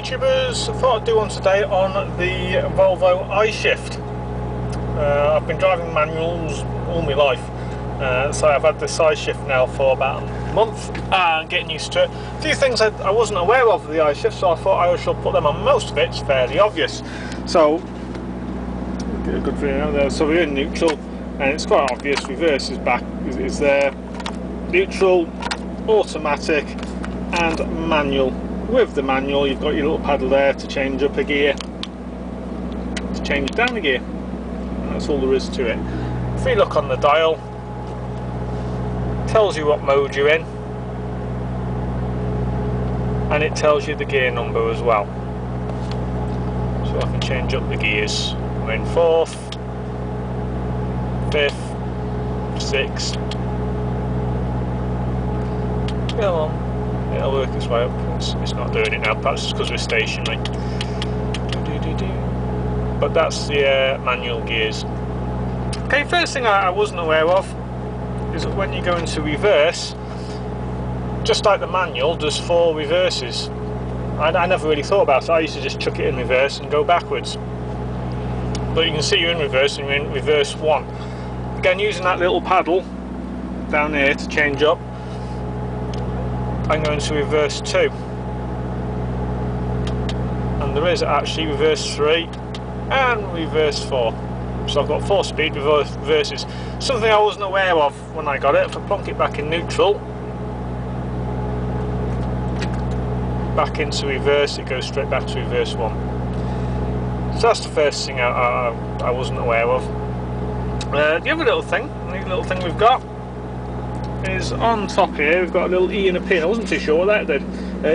YouTubers, I thought I'd do one today on the Volvo I shift. I've been driving manuals all my life, so I've had the side shift now for about a month and getting used to it. A few things I wasn't aware of the I shift, so I thought I should put them on. Most of it's fairly obvious. So, get a good video out there. So we're in neutral, and it's quite obvious. Reverse is back, is there. Neutral, automatic, and manual. With the manual, you've got your little paddle there to change up a gear, to change down a gear, and that's all there is to it. If you look on the dial, it tells you what mode you're in, and it tells you the gear number as well. So I can change up the gears. I'm in 4th, 5th, 6th. Go on. It'll work its way up. It's not doing it now, perhaps it's because we're stationary. But that's the manual gears. Okay, first thing I wasn't aware of is that when you go into reverse, just like the manual, there's 4 reverses. I never really thought about it. I used to just chuck it in reverse and go backwards. But you can see you're in reverse and you're in reverse 1. Again, using that little paddle down here to change up, I'm going to reverse 2, and there is actually reverse 3 and reverse 4, so I've got 4 speed reverses. Something I wasn't aware of when I got it. If I plonk it back in neutral, back into reverse, it goes straight back to reverse 1. So that's the first thing I wasn't aware of. The other little thing we've got is on top here. We've got a little E and a P. I wasn't too sure what that did.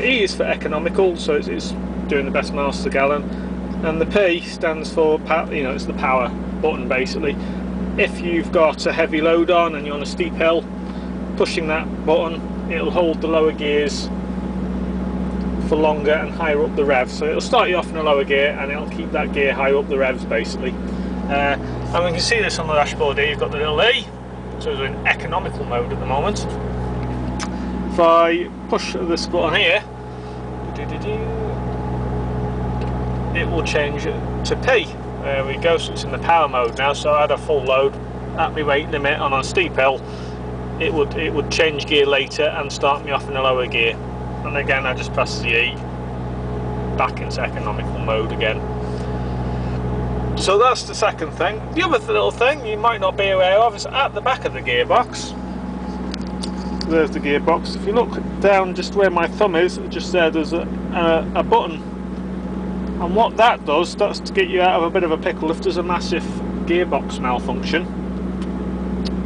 E is for economical, so it's doing the best miles per gallon, and the P stands for it's the power button basically. If you've got a heavy load on and you're on a steep hill, pushing that button, it'll hold the lower gears for longer and higher up the revs. So it'll start you off in a lower gear and it'll keep that gear higher up the revs basically. And we can see this on the dashboard here. You've got the little E. So we're in economical mode at the moment. If I push this button here, it will change to P. There we go, so it's in the power mode now. So I had a full load at my weight limit on a steep hill. It would change gear later and start me off in a lower gear. And again, I just press the E, back into economical mode again. So that's the second thing. The other little thing you might not be aware of is at the back of the gearbox. There's the gearbox. If you look down just where my thumb is, just there's a button. And what that does, that's to get you out of a bit of a pickle if there's a massive gearbox malfunction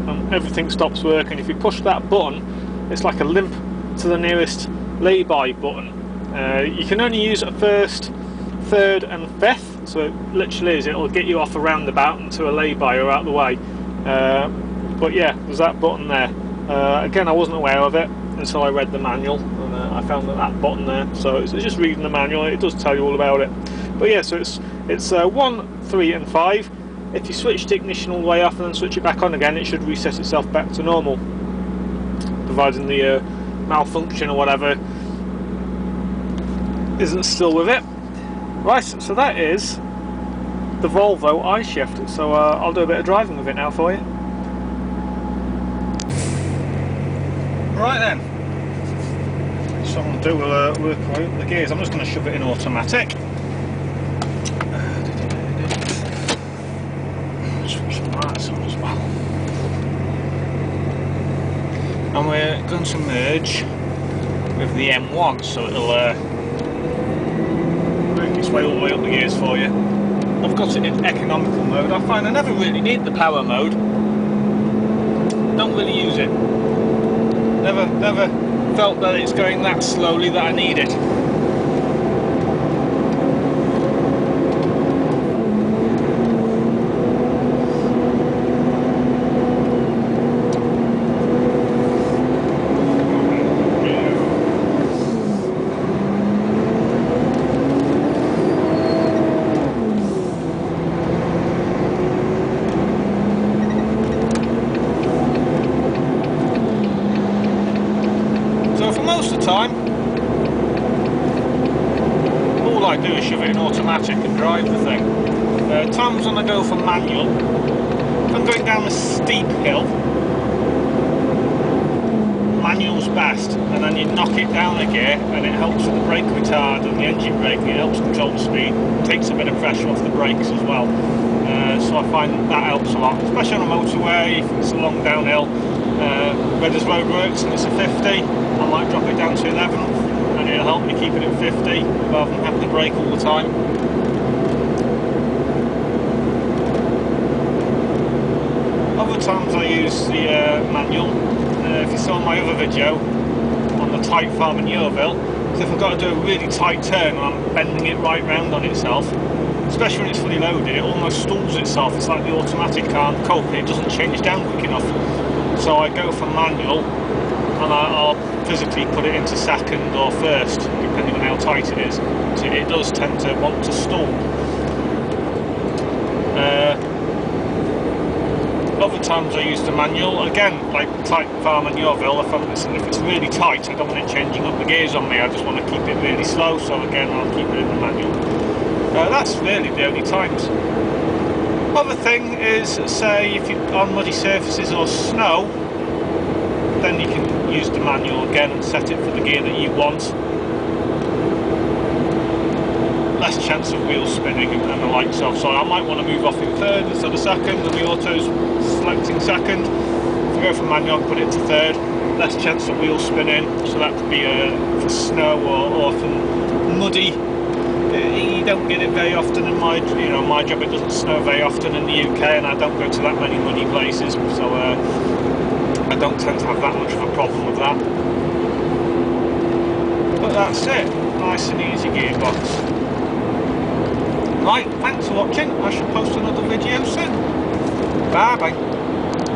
and everything stops working. If you push that button, it's like a limp to the nearest lay-by button. You can only use it 1st, 3rd and 5th. So it literally is, it'll get you off a roundabout into a lay-by or out the way. But yeah, there's that button there. Again, I wasn't aware of it until I read the manual, and I found that button there. So it's just reading the manual, it does tell you all about it. But yeah, so it's 1, 3 and 5. If you switch the ignition all the way off and then switch it back on again, it should reset itself back to normal, providing the malfunction or whatever isn't still with it. Right, so that is the Volvo I shift. So I'll do a bit of driving with it now for you. Right then, so I'm going to do work the gears. I'm just going to shove it in automatic. Switch some lights on as well. And we're going to merge with the M1, so it'll work its way all the way up the gears for you. I've got it in economical mode. I find I never really need the power mode. Don't really use it. Never felt that it's going that slowly that I need it. I do is shove it in automatic and drive the thing. Times when I go for manual, if I'm going down a steep hill, manual's best, and then you knock it down a gear and it helps with the brake retard and the engine braking. It helps control the speed, takes a bit of pressure off the brakes as well. So I find that helps a lot, especially on a motorway. If it's a long downhill, where this road works and it's a 50, I might drop it down to 11 and it'll help me keep it at 50 rather than having to brake all the time. Other times I use the manual. If you saw my other video on the tight farm in Yeovil, because if I've got to do a really tight turn and I'm bending it right round on itself, especially when it's fully loaded, it almost stalls itself. It's like the automatic can't cope, it doesn't change down quick enough. So I go for manual and I'll physically put it into second or first, depending on how tight it is. So it does tend to want to stall. Other times I use the manual, again, like tight farm and Yeovil, if it's really tight, I don't want it changing up the gears on me, I just want to keep it really slow, so again I'll keep it in the manual. That's really the only times. Other thing is, say if you're on muddy surfaces or snow, then you can use the manual again and set it for the gear that you want. Less chance of wheel spinning and the likes of, so I might want to move off in third instead of second, and the auto's selecting second. If I go for manual, put it to third, less chance of wheel spinning, so that could be for snow or for muddy. You don't get it very often in my job. It doesn't snow very often in the UK, and I don't go to that many muddy places, so I don't tend to have that much of a problem with that. But that's it, nice and easy gearbox. Right, thanks for watching. I shall post another video soon. Bye bye.